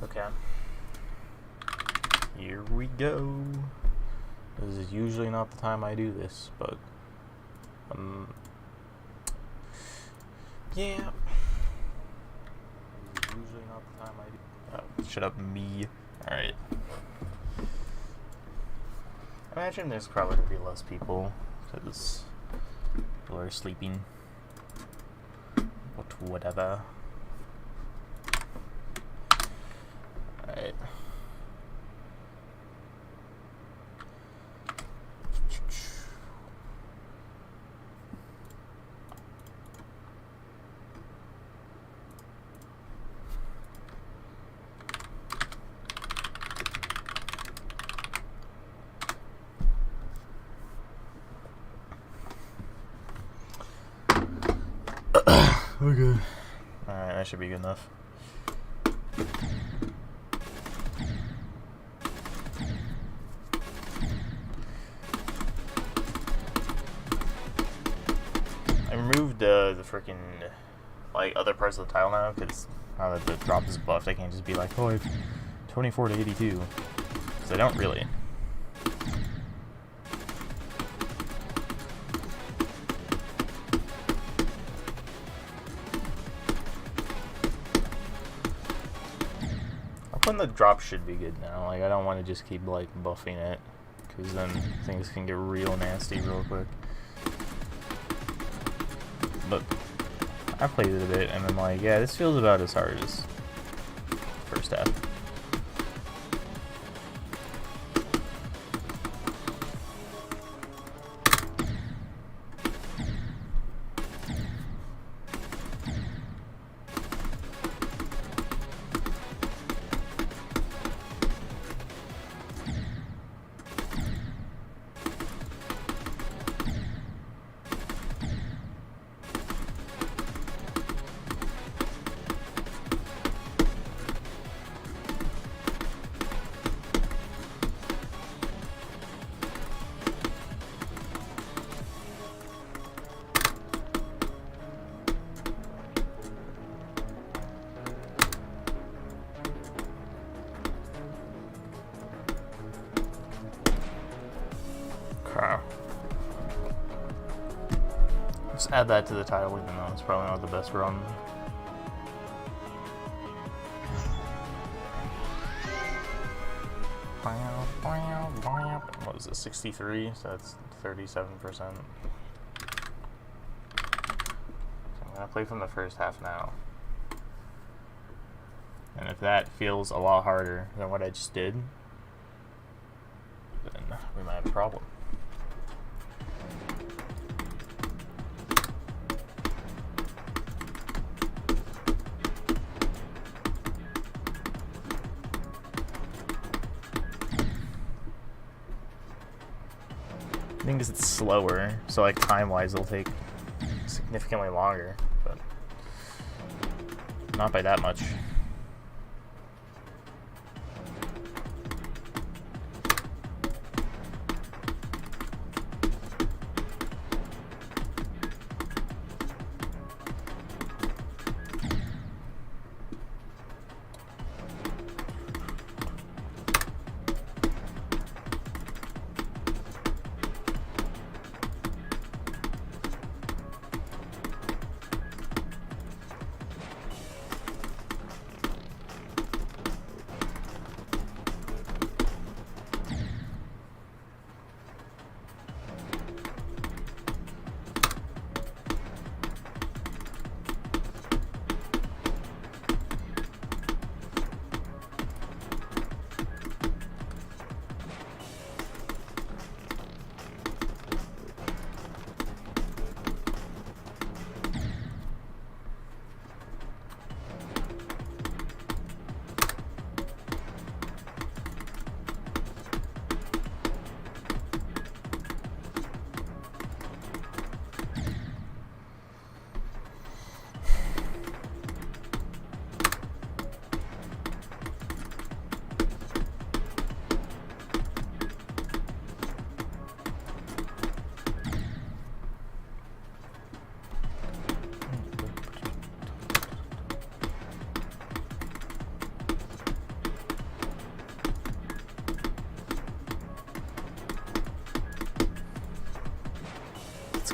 Okay. Here we go. This is usually not the time I do this, but yeah. This is usually not the time I do. Oh, shut up, me. Alright. I imagine there's probably gonna be less people because people are sleeping. But whatever. Alright. Okay. Alright, that should be good enough. I removed the freaking like other parts of the tile now because now that the drop is buffed, I can't just be like, oh, I have 24 to 82, because I don't really. When the drop should be good now. Like, I don't want to just keep like buffing it, because then things can get real nasty real quick. But I played it a bit and I'm like, yeah, this feels about as hard as first half. Just add that to the title, even though it's probably not the best run. What was it, 63? So that's 37%. So I'm gonna play from the first half now. And if that feels a lot harder than what I just did, then we might have a problem. I think because it's slower, so like time-wise it'll take significantly longer, but not by that much.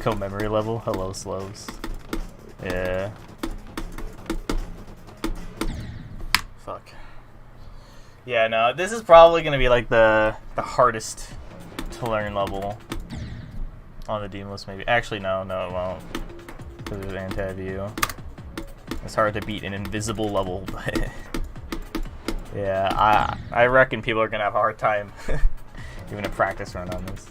Psycho memory level. Hello, Slows. Yeah. Fuck. Yeah, no, this is probably gonna be like the hardest to learn level on the Doom list, maybe. Actually, no, it won't. Because there's anti-view. It's hard to beat an invisible level, but yeah, I reckon people are gonna have a hard time doing a practice run on this.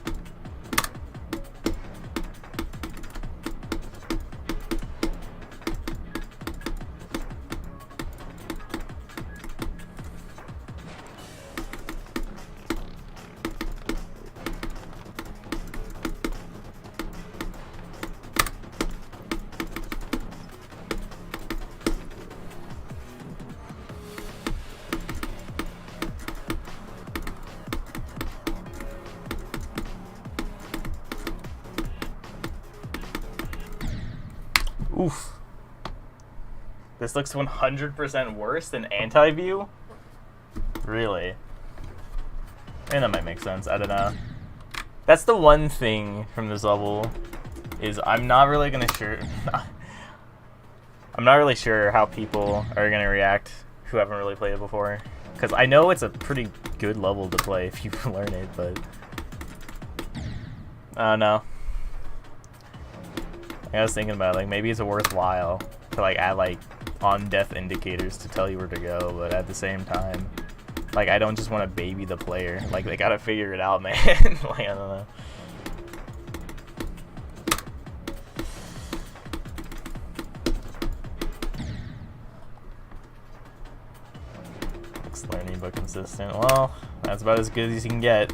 Oof. This looks 100% worse than anti-view? Really? And that might make sense. I don't know. That's the one thing from this level, is I'm not really sure how people are gonna react who haven't really played it before. Because I know it's a pretty good level to play if you learn it, but I don't know. I was thinking about it, like, maybe it's worthwhile to like add like on death indicators to tell you where to go, but at the same time, like, I don't just want to baby the player. Like, they gotta figure it out, man. Like, I don't know. Looks learning but consistent. Well, that's about as good as you can get.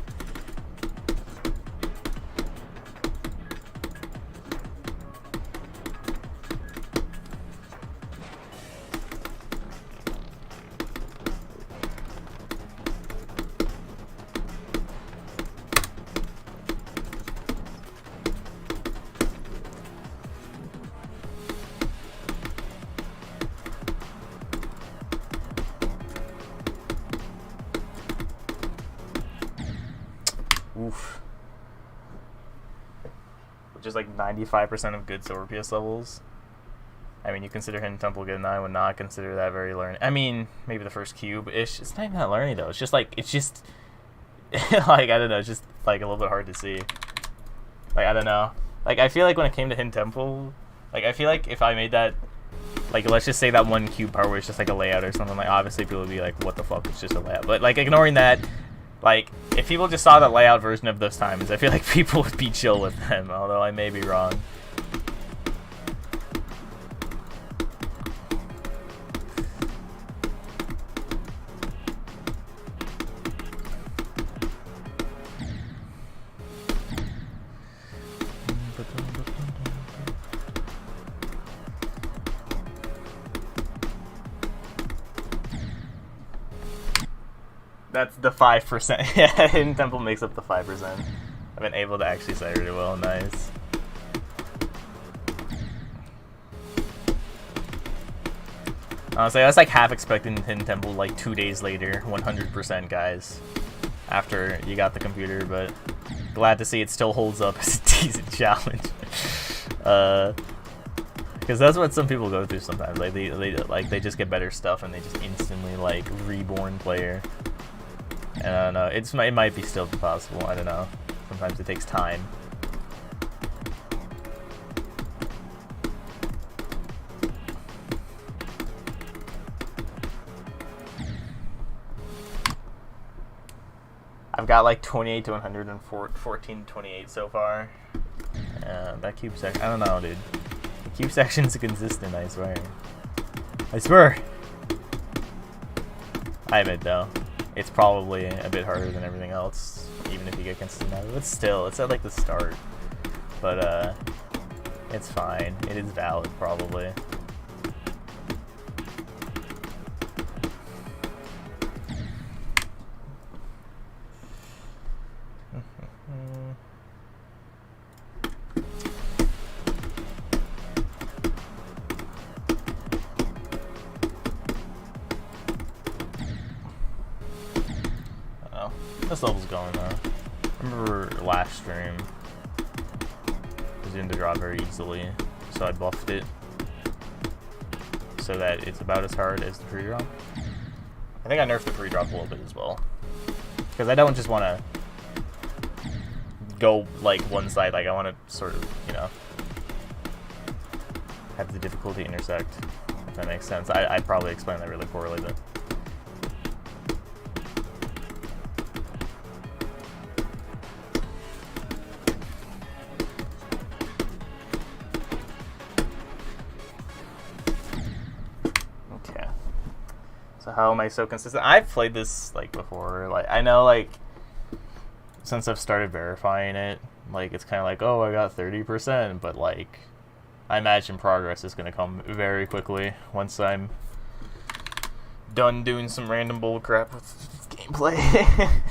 Oof. Which is like 95% of good silvrps levels. I mean, you consider Hidden Temple good, and I would not consider that very learning. I mean, maybe the first cube-ish. It's not even that learning, though. It's just like, like, I don't know, it's just like a little bit hard to see. Like, I don't know. Like, I feel like when it came to Hidden Temple, like, I feel like if I made that, like, let's just say that one cube part where it's just like a layout or something, like, obviously people would be like, what the fuck, it's just a layout. But, like, ignoring that, like, if people just saw the layout version of those times, I feel like people would be chill with them, although I may be wrong. That's the 5%. Yeah, Hidden Temple makes up the 5%. I've been able to actually say really well. Nice. Honestly, I was like half expecting Hidden Temple like 2 days later, 100% guys, after you got the computer, but glad to see it still holds up as a decent challenge. Because that's what some people go through sometimes. Like they just get better stuff and they just instantly like reborn player. And I don't know, it might be still possible, I don't know. Sometimes it takes time. I've got like 28 to 114 to 28 so far. That cube section, I don't know, dude. The cube section's consistent, I swear. I swear! I admit though, it's probably a bit harder than everything else, even if you get consistent out of it. But still, it's at like the start. But it's fine. It is valid, probably. This level's going though. I remember last stream, presumed to drop very easily, so I buffed it so that it's about as hard as the pre-drop. I think I nerfed the pre-drop a little bit as well, because I don't just want to go like one side. Like I want to sort of, you know, have the difficulty intersect. If that makes sense. I probably explained that really poorly, but. So how am I so consistent? I've played this like before. Like I know, like since I've started verifying it, like it's kind of like, oh, I got 30%, but like I imagine progress is gonna come very quickly once I'm done doing some random bull crap with gameplay.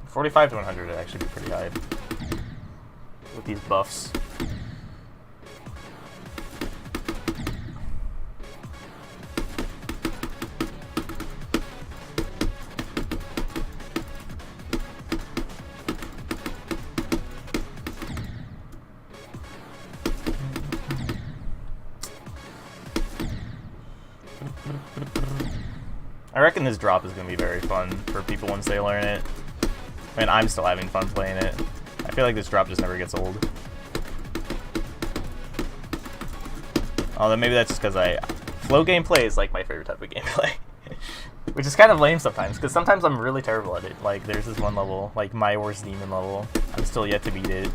45 to 100 would actually be pretty high with these buffs. I reckon this drop is going to be very fun for people once they learn it. I mean, I'm still having fun playing it. I feel like this drop just never gets old. Although maybe that's just because flow gameplay is like my favorite type of gameplay. Which is kind of lame sometimes, because sometimes I'm really terrible at it. Like, there's this one level, like my worst demon level. I'm still yet to beat it.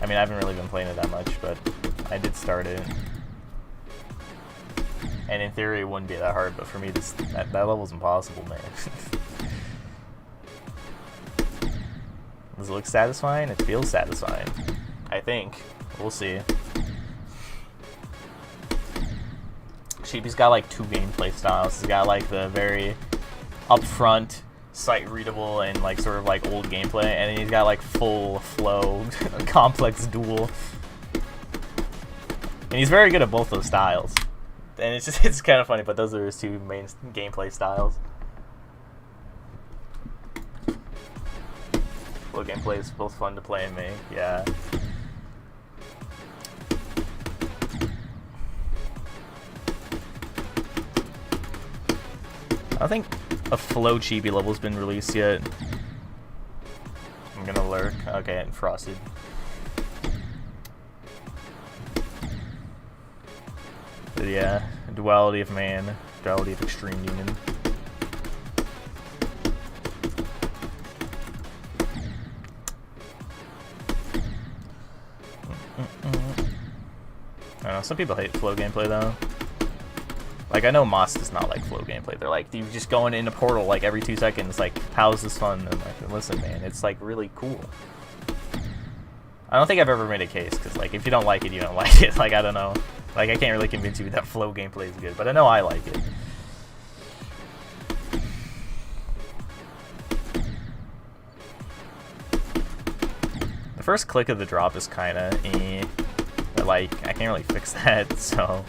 I mean, I haven't really been playing it that much, but I did start it. And in theory, it wouldn't be that hard, but for me, that level's impossible, man. Does it look satisfying? It feels satisfying. I think. We'll see. Sheepy's got like two gameplay styles. He's got like the very upfront, sight readable, and like sort of like old gameplay, and then he's got like full flow, complex duel. And he's very good at both those styles. And it's kind of funny, but those are his two main gameplay styles. Flow gameplay is both fun to play and make, yeah. I don't think a flow chibi level's been released yet. I'm gonna lurk. Okay, and frosted. But yeah, duality of man, duality of extreme demon. I don't know, some people hate flow gameplay though. Like, I know Moss does not like flow gameplay. They're like, you just going in a portal like every 2 seconds. Like, how is this fun? And I'm like, listen, man, it's like really cool. I don't think I've ever made a case, because like, if you don't like it, you don't like it. Like, I don't know. Like, I can't really convince you that flow gameplay is good, but I know I like it. The first click of the drop is kind of eh. But like, I can't really fix that, so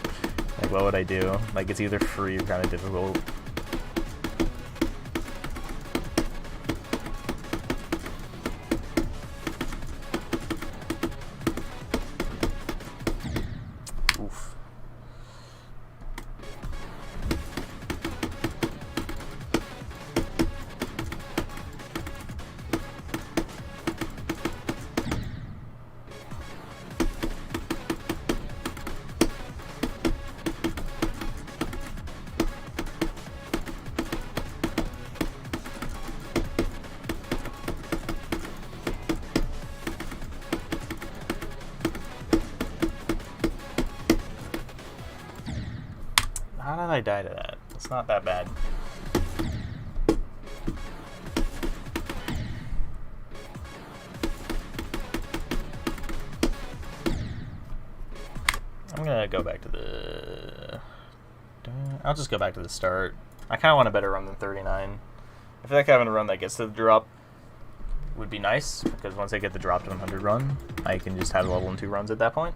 like, what would I do? Like, it's either free or kind of difficult. Oof. How did I die to that? It's not that bad. I'm gonna go back to the... I'll just go back to the start. I kind of want a better run than 39. I feel like having a run that gets to the drop would be nice, because once I get the drop to 100 run, I can just have level in 2 runs at that point.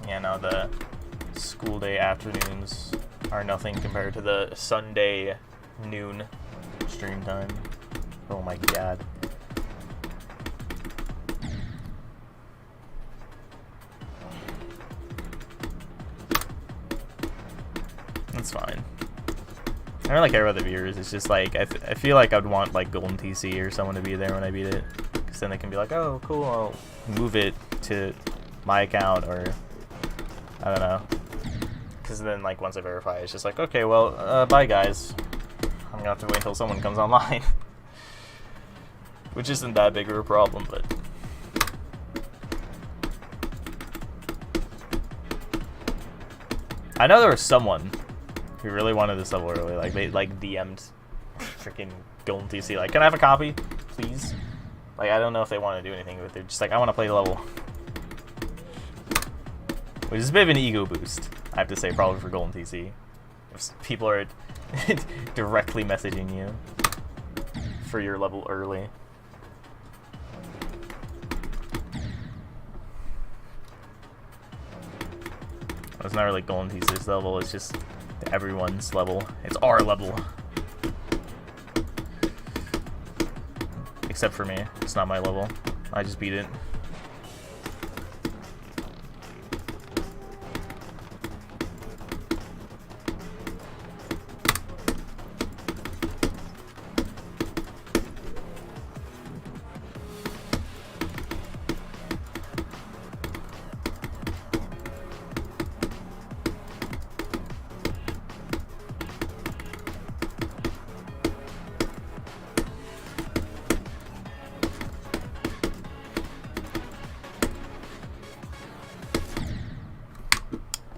Yeah, no, the school day afternoons are nothing compared to the Sunday noon stream time. Oh my god. That's fine. I don't really care about the viewers. It's just like I feel like I'd want like goldentc or someone to be there when I beat it, because then they can be like, oh cool, I'll move it to my account, or I don't know. Because then like once I verify, it's just like, okay, well, bye guys. I'm gonna have to wait until someone comes online. Which isn't that big of a problem, but I know there was someone who really wanted this level early. Like they like DM'd freaking goldentc, like, can I have a copy, please? Like, I don't know if they want to do anything, but they're just like, I want to play the level. Which is a bit of an ego boost, I have to say, probably for goldentc. If people are directly messaging you for your level early. It's not really goldentc's level, it's just everyone's level. It's our level. Except for me. It's not my level. I just beat it.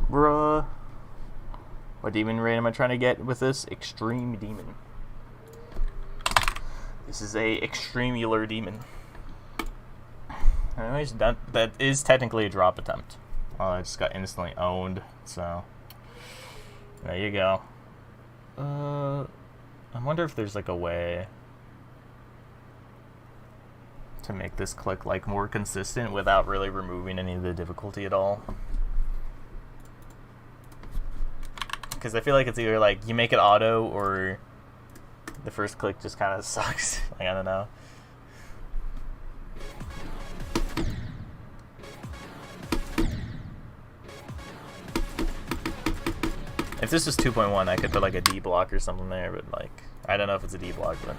Bruh. What demon raid am I trying to get with this? Extreme demon. This is a extremular demon. Anyways, that is technically a drop attempt. Well, I just got instantly owned, so there you go. I wonder if there's like a way to make this click like more consistent without really removing any of the difficulty at all. Because I feel like it's either like you make it auto or the first click just kind of sucks. Like, I don't know. If this was 2.1, I could put like a D block or something there, but like, I don't know if it's a D block, but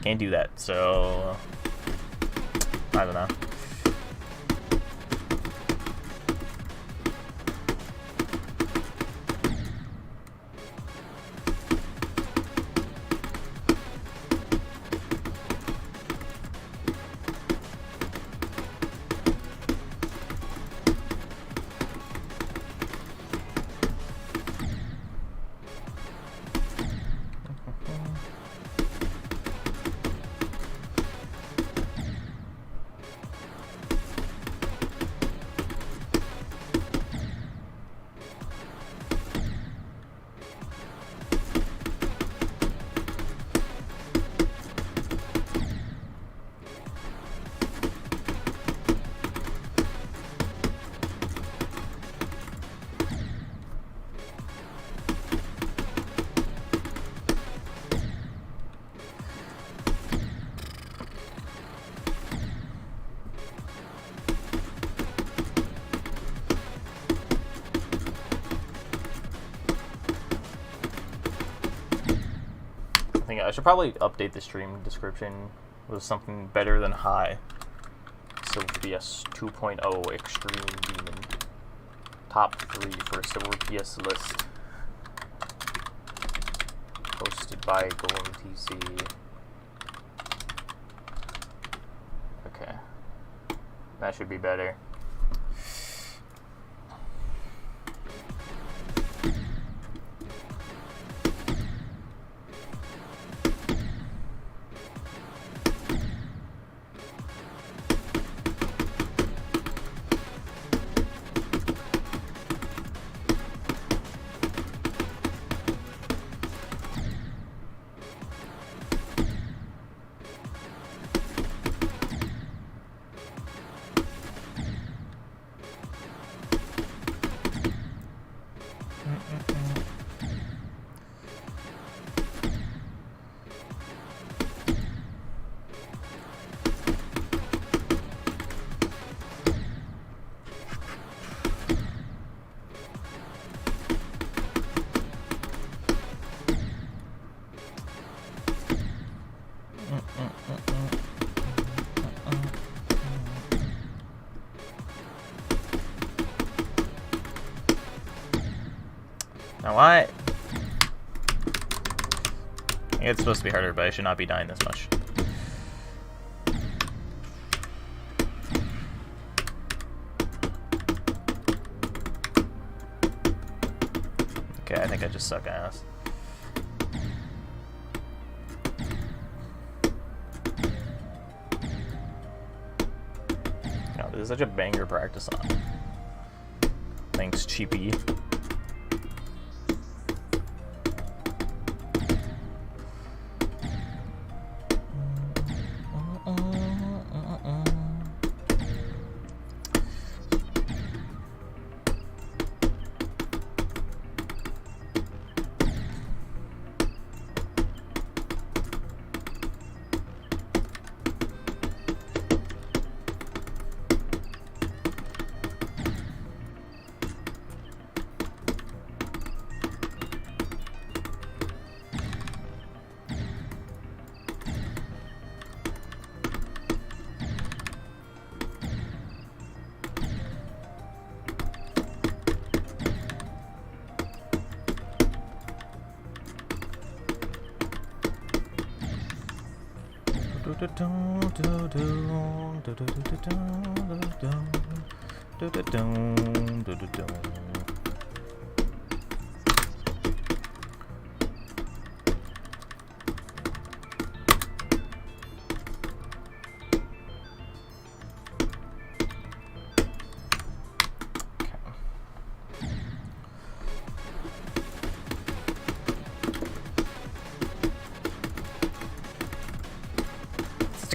can't do that, so I don't know. think I should probably update the stream description with something better than high. silvrps 2.0 Extreme Demon. Top 3 for silvrps list. Hosted by goldentc. Okay. That should be better. Now what? It's supposed to be harder, but I should not be dying this much. Okay, I think I just suck ass. No, this is such a banger practice song. Thanks, cheapy.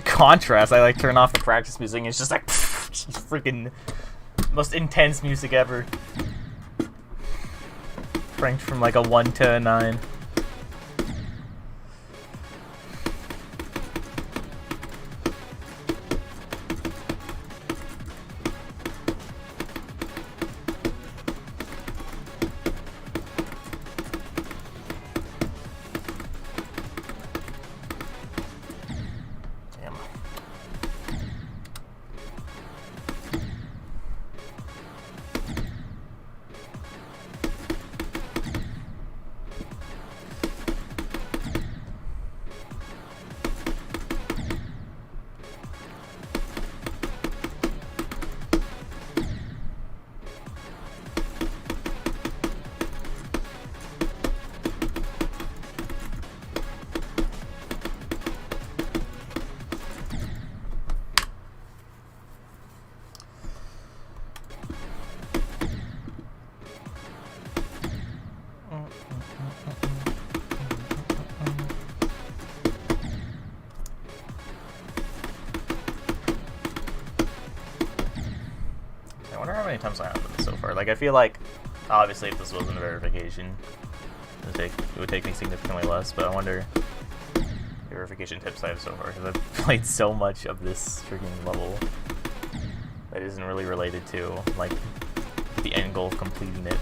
Contrast, I like turn off the practice music and it's just like freaking most intense music ever. Ranked from like a 1 to a 9. Times I have them so far. Like, I feel like, obviously, if this wasn't a verification, it would take me significantly less, but I wonder the verification tips I have so far, because I've played so much of this freaking level that isn't really related to, like, the end goal of completing it.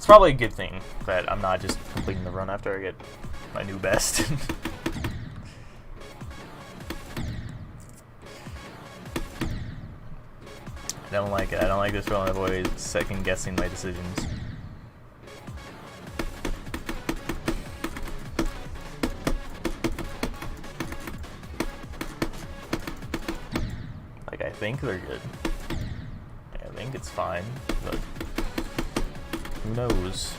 probably a good thing that I'm not just completing the run after I get my new best. I don't like it. I don't like this feeling of always second guessing my decisions. Like, I think they're good. I think it's fine, but who knows?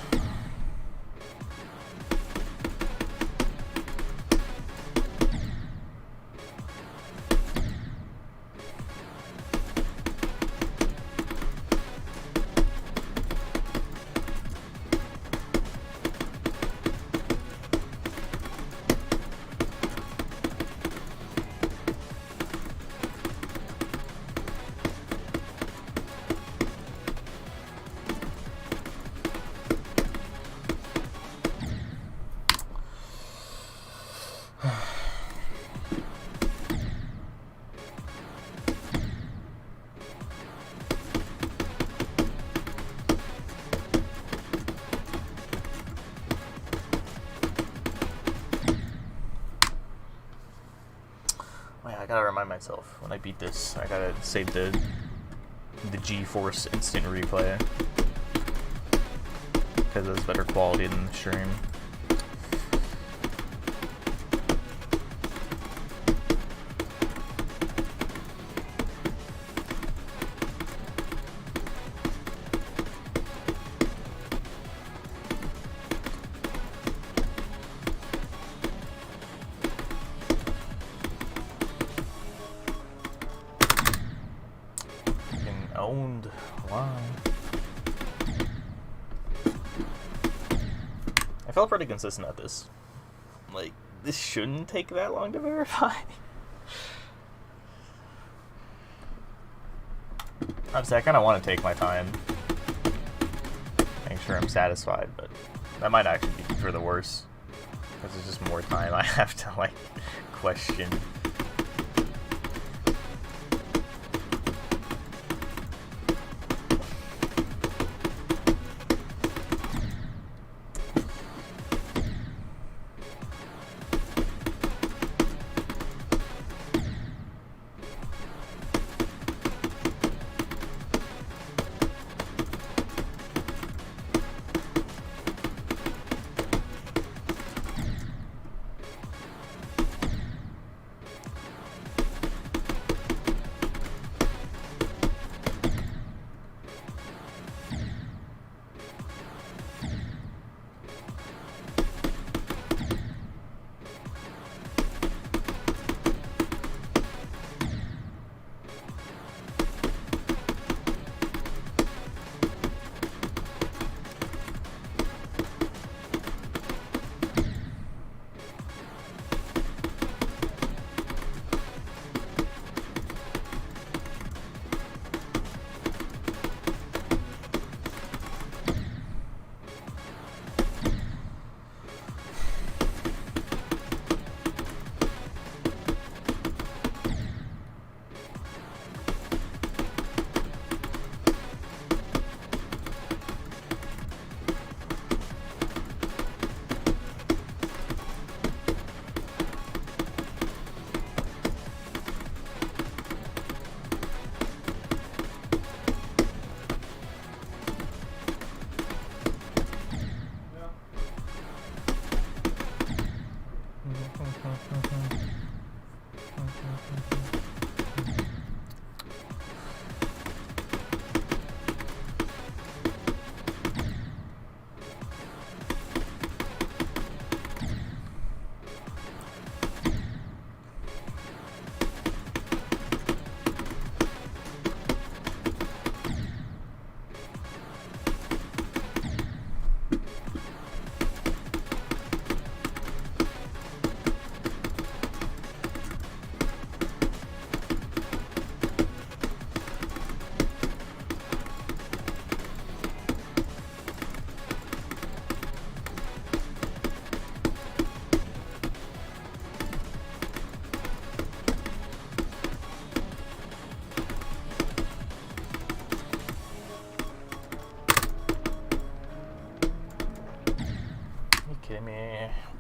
I gotta remind myself when I beat this, I gotta save the G-Force instant replay because it's better quality than the stream. Owned. Wow. I felt pretty consistent at this. Like, this shouldn't take that long to verify. Obviously, I kind of want to take my time. Make sure I'm satisfied, but that might actually be for the worse. Because there's just more time I have to, like, question.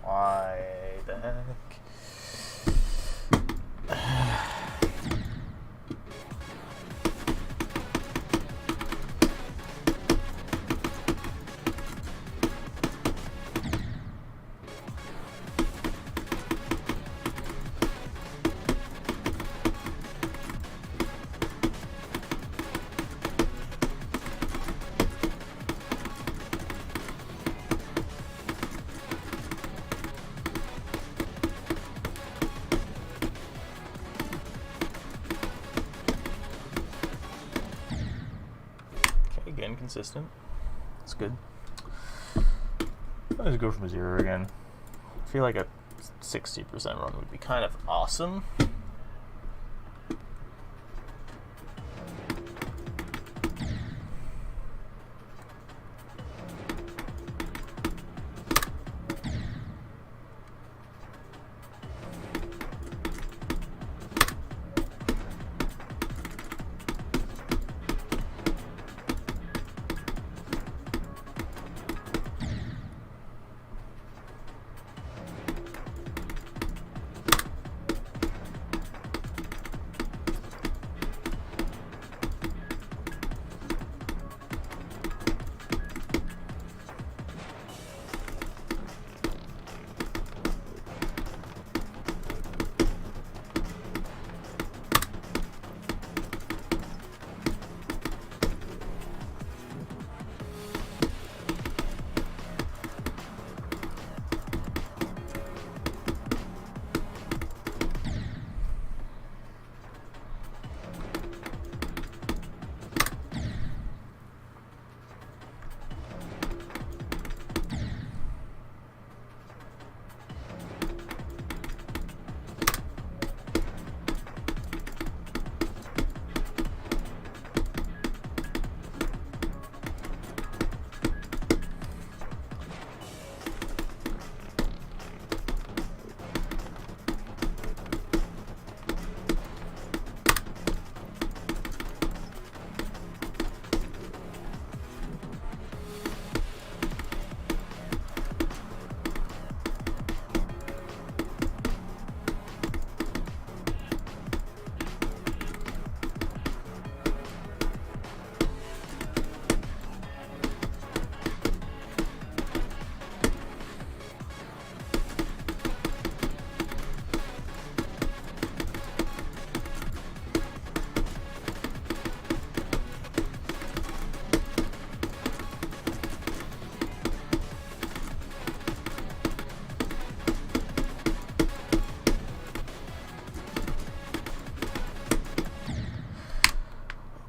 Why the heck? Again, consistent. That's good. Let's go from 0 again. I feel like a 60% run would be kind of awesome.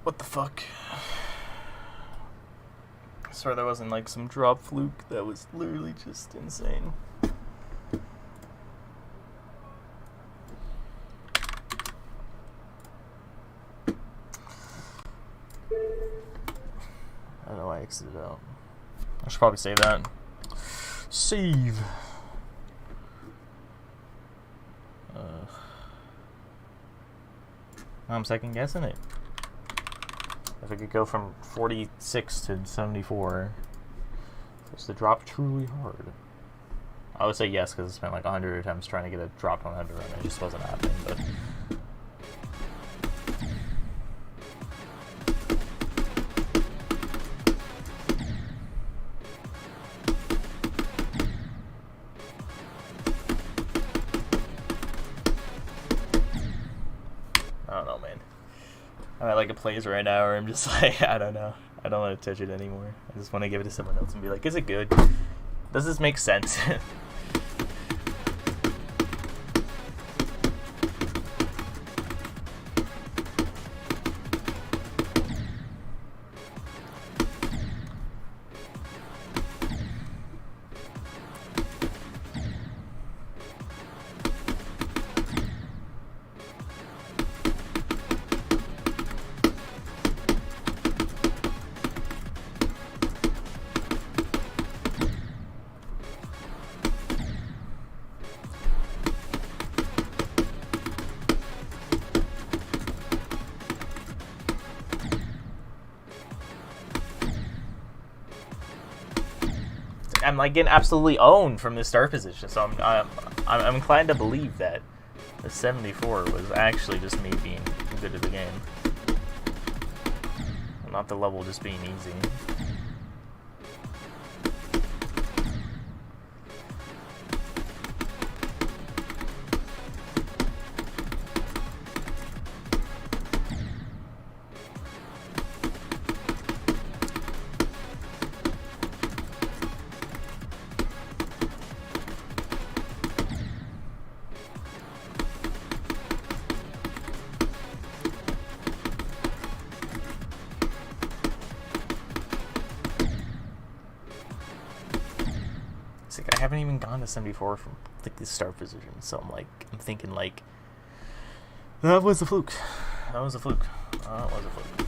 What the fuck? I swear there wasn't like some drop fluke. That was literally just insane. I don't know why I exited out. I should probably save that. Save. I'm second guessing it. If it could go from 46 to 74, is the drop truly hard? I would say yes, because I spent like 100 attempts trying to get a drop 100 run. It just wasn't happening, but... I don't know, man. I'm at like a place right now where I'm just like, I don't know. I don't want to touch it anymore. I just want to give it to someone else and be like, is it good? Does this make sense? like getting absolutely owned from the start position. So I'm inclined to believe that the 74 was actually just me being good at the game, not the level just being easy. I haven't even gone to 74 from like the start position, so I'm thinking like that was a fluke. That was a fluke. That was a fluke.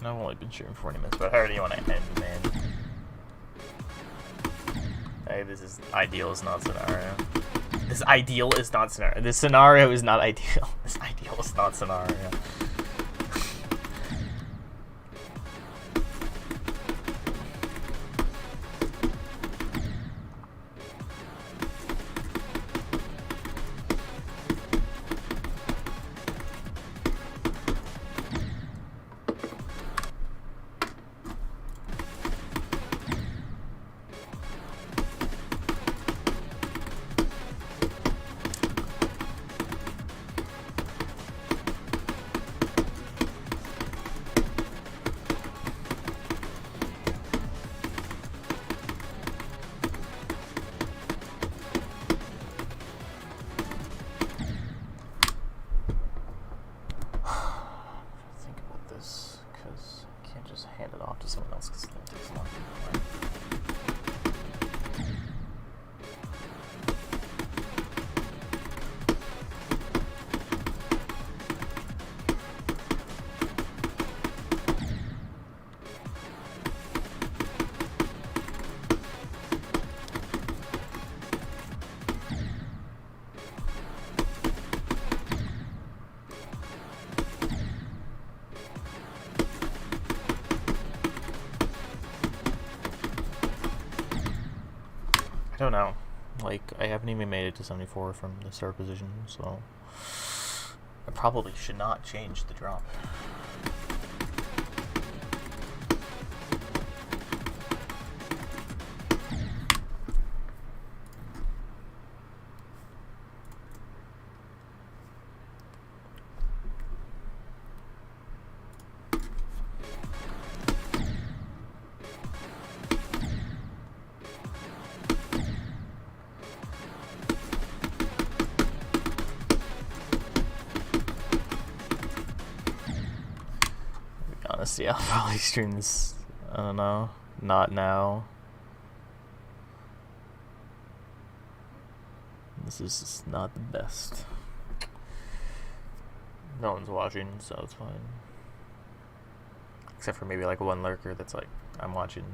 I've only been shooting 40 minutes, but how do you want to end, man? Hey, this is ideal is not scenario. This ideal is not scenario. This scenario is not ideal. This ideal is not scenario. Hand it off to someone else because it takes a long time. I don't know. Like, I haven't even made it to 74 from the start position, so I probably should not change the drop. Honestly, I'll probably stream this, I don't know, not now. This is just not the best. No one's watching, so it's fine. Except for maybe like one lurker that's like, I'm watching.